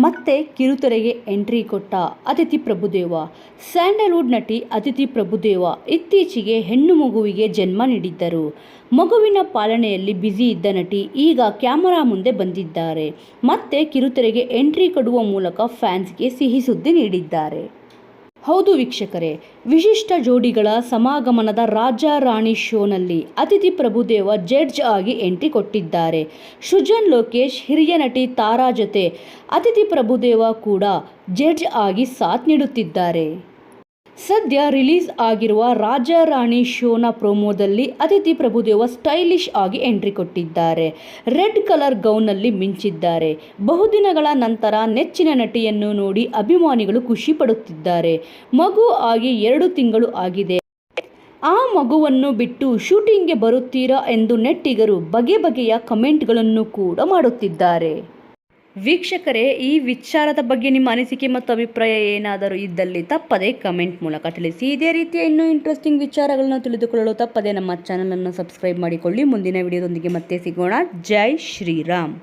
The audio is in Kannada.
ಮತ್ತೆ ಕಿರುತೆರೆಗೆ ಎಂಟ್ರಿ ಕೊಟ್ಟ ಅದಿತಿ ಪ್ರಭುದೇವ. ಸ್ಯಾಂಡಲ್ವುಡ್ ನಟಿ ಅದಿತಿ ಪ್ರಭುದೇವ ಇತ್ತೀಚೆಗೆ ಹೆಣ್ಣು ಮಗುವಿಗೆ ಜನ್ಮ ನೀಡಿದ್ದರು. ಮಗುವಿನ ಪಾಲನೆಯಲ್ಲಿ ಬ್ಯುಸಿ ಇದ್ದ ನಟಿ ಈಗ ಕ್ಯಾಮರಾ ಮುಂದೆ ಬಂದಿದ್ದಾರೆ. ಮತ್ತೆ ಕಿರುತೆರೆಗೆ ಎಂಟ್ರಿ ಕೊಡುವ ಮೂಲಕ ಫ್ಯಾನ್ಸ್ಗೆ ಸಿಹಿ ಸುದ್ದಿ ನೀಡಿದ್ದಾರೆ. ಹೌದು ವೀಕ್ಷಕರೇ, ವಿಶಿಷ್ಟ ಜೋಡಿಗಳ ಸಮಾಗಮನದ ರಾಜ ರಾಣಿ ಶೋನಲ್ಲಿ ಅದಿತಿ ಪ್ರಭುದೇವ ಜಡ್ಜ್ ಆಗಿ ಎಂಟ್ರಿ ಕೊಟ್ಟಿದ್ದಾರೆ. ಸೃಜನ್ ಲೋಕೇಶ್, ಹಿರಿಯ ನಟಿ ತಾರಾ ಜೊತೆ ಅದಿತಿ ಪ್ರಭುದೇವ ಕೂಡ ಜಡ್ಜ್ ಆಗಿ ಸಾಥ್ ನೀಡುತ್ತಿದ್ದಾರೆ. ಸದ್ಯ ರಿಲೀಸ್ ಆಗಿರುವ ರಾಜ ರಾಣಿ ಶೋನ ಪ್ರೊಮೋದಲ್ಲಿ ಅದಿತಿ ಪ್ರಭುದೇವ ಸ್ಟೈಲಿಶ್ ಆಗಿ ಎಂಟ್ರಿ ಕೊಟ್ಟಿದ್ದಾರೆ. ರೆಡ್ ಕಲರ್ ಗೌನ್ನಲ್ಲಿ ಮಿಂಚಿದ್ದಾರೆ. ಬಹುದಿನಗಳ ನಂತರ ನೆಚ್ಚಿನ ನಟಿಯನ್ನು ನೋಡಿ ಅಭಿಮಾನಿಗಳು ಖುಷಿ ಪಡುತ್ತಿದ್ದಾರೆ. ಮಗು ಆಗಿ 2 ತಿಂಗಳು ಆಗಿದೆ. ಆ ಮಗುವನ್ನು ಬಿಟ್ಟು ಶೂಟಿಂಗ್ಗೆ ಬರುತ್ತೀರಾ ಎಂದು ನೆಟ್ಟಿಗರು ಬಗೆ ಬಗೆಯ ಕಮೆಂಟ್ಗಳನ್ನು ಕೂಡ ಮಾಡುತ್ತಿದ್ದಾರೆ. ವೀಕ್ಷಕರೇ, ಈ ವಿಚಾರದ ಬಗ್ಗೆ ನಿಮ್ಮ ಅನಿಸಿಕೆ ಮತ್ತು ಅಭಿಪ್ರಾಯ ಏನಾದರೂ ಇದ್ದಲ್ಲಿ ತಪ್ಪದೇ ಕಮೆಂಟ್ ಮೂಲಕ ತಿಳಿಸಿ. ಇದೇ ರೀತಿಯ ಇನ್ನೂ ಇಂಟ್ರೆಸ್ಟಿಂಗ್ ವಿಚಾರಗಳನ್ನು ತಿಳಿದುಕೊಳ್ಳಲು ತಪ್ಪದೇ ನಮ್ಮ ಚಾನಲನ್ನು ಸಬ್ಸ್ಕ್ರೈಬ್ ಮಾಡಿಕೊಳ್ಳಿ. ಮುಂದಿನ ವಿಡಿಯೋದೊಂದಿಗೆ ಮತ್ತೆ ಸಿಗೋಣ. ಜೈ ಶ್ರೀರಾಮ್.